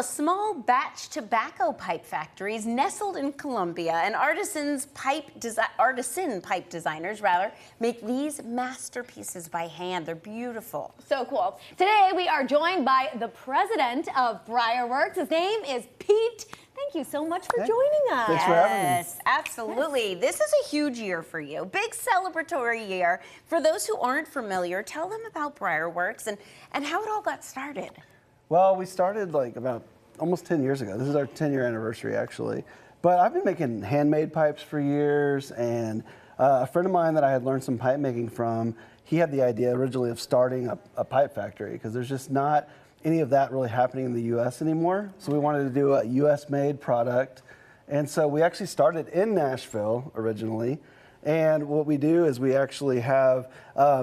a small batch tobacco pipe factory is nestled in Colombia, and artisan pipe designers make these masterpieces by hand. They're beautiful. So cool. Today we are joined by the president of BriarWorks. His name is Pete. Thank you so much for joining us. Thanks for having me. Yes, absolutely. This is a huge year for you. Big celebratory year. For those who aren't familiar, tell them about BriarWorks and how it all got started. Well, we started like about almost 10 years ago. This is our 10-year anniversary, actually. But I've been making handmade pipes for years, and a friend of mine that I had learned some pipe making from, he had the idea originally of starting a pipe factory, because there's just not any of that really happening in the U.S. anymore. So we wanted to do a U.S.-made product. And so we actually started in Nashville originally. And what we do is we actually have,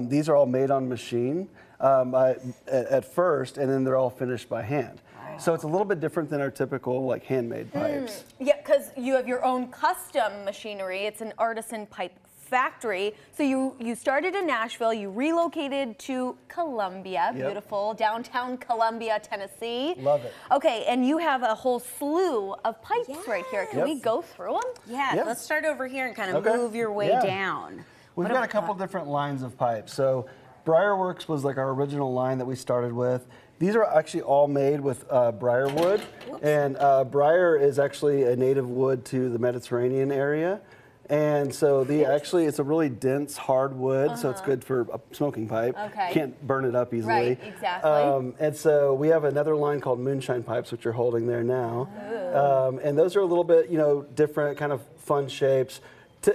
these are all made on machine at first, and then they're all finished by hand. Wow. So it's a little bit different than our typical like handmade pipes. Yeah, because you have your own custom machinery. It's an artisan pipe factory. So you started in Nashville, you relocated to Columbia, beautiful, downtown Columbia, Tennessee. Love it. Okay, and you have a whole slew of pipes right here. Can we go through them? Yeah, let's start over here and kind of move your way down. We've got a couple different lines of pipes. So BriarWorks was like our original line that we started with. These are actually all made with briar wood, and briar is actually a native wood to the Mediterranean area. And so it's a really dense, hard wood, so it's good for a smoking pipe. Okay. Can't burn it up easily. Right, exactly. And so we have another line called moonshine pipes, which you're holding there now. And those are a little bit, different, kind of fun shapes.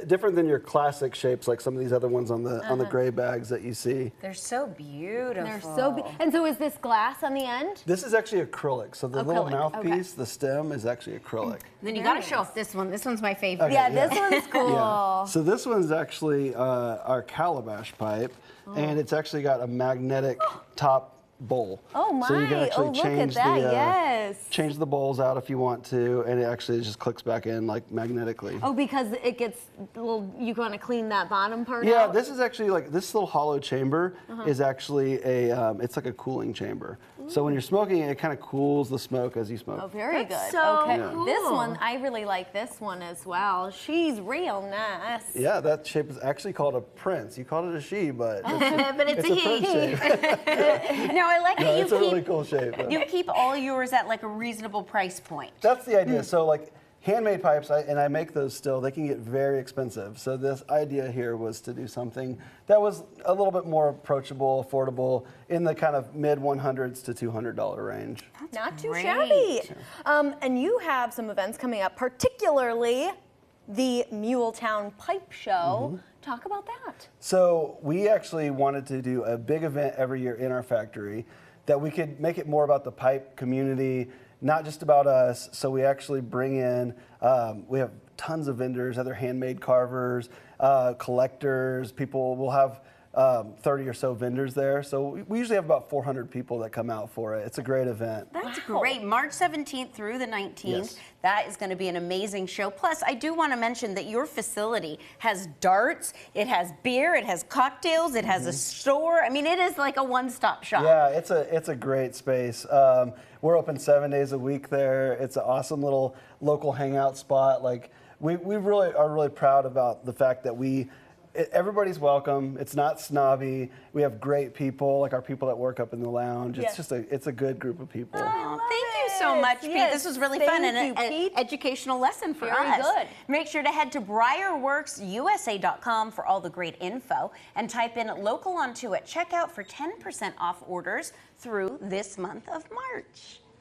Different than your classic shapes, like some of these other ones on the gray bags that you see. They're so beautiful. They're so beautiful. And so is this glass on the end? This is actually acrylic. So the little mouthpiece, the stem, is actually acrylic. And then you got to show off this one. This one's my favorite. Okay, this one's cool. Yeah. So this one's actually our calabash pipe, and it's actually got a magnetic top bowl. Oh my! So you can actually change look at that. change the bowls out if you want to, and it actually just clicks back in like magnetically. Oh, because it gets a little. You want to clean that bottom part out? Yeah, this is actually like this little hollow chamber is actually it's like a cooling chamber. So when you're smoking it, it kind of cools the smoke as you smoke. Oh, very good. So cool. This one, I really like this one as well. She's real nice. Yeah, that shape is actually called a prince. You called it a she, but but it's a he. No, I like that it's a really cool shape. You keep all yours at like a reasonable price point. That's the idea. So like handmade pipes, and I make those still, they can get very expensive. So this idea here was to do something that was a little bit more approachable, affordable, in the kind of mid 100s to $200 range. That's not too shabby. And you have some events coming up, particularly the Muletown Pipe Show. Talk about that. So we actually wanted to do a big event every year in our factory that we could make it more about the pipe community, not just about us. So we actually bring in, we have tons of vendors, other handmade carvers, collectors, people. We'll have 30 or so vendors there. So we usually have about 400 people that come out for it. It's a great event. That's great. March 17th through the 19th. Yes. That is going to be an amazing show. Plus, I do want to mention that your facility has darts, it has beer, it has cocktails, it has a store. I mean, it is like a one-stop shop. Yeah, it's a great space. We're open 7 days a week there. It's an awesome little local hangout spot. Like we really are really proud about the fact that everybody's welcome. It's not snobby. We have great people, like our people that work up in the lounge. It's just it's a good group of people. Oh, thank you so much, Pete. This was really fun and an educational lesson for us. Very good. Make sure to head to BriarWorksUSA.com for all the great info and type in local onto at checkout for 10% off orders through this month of March.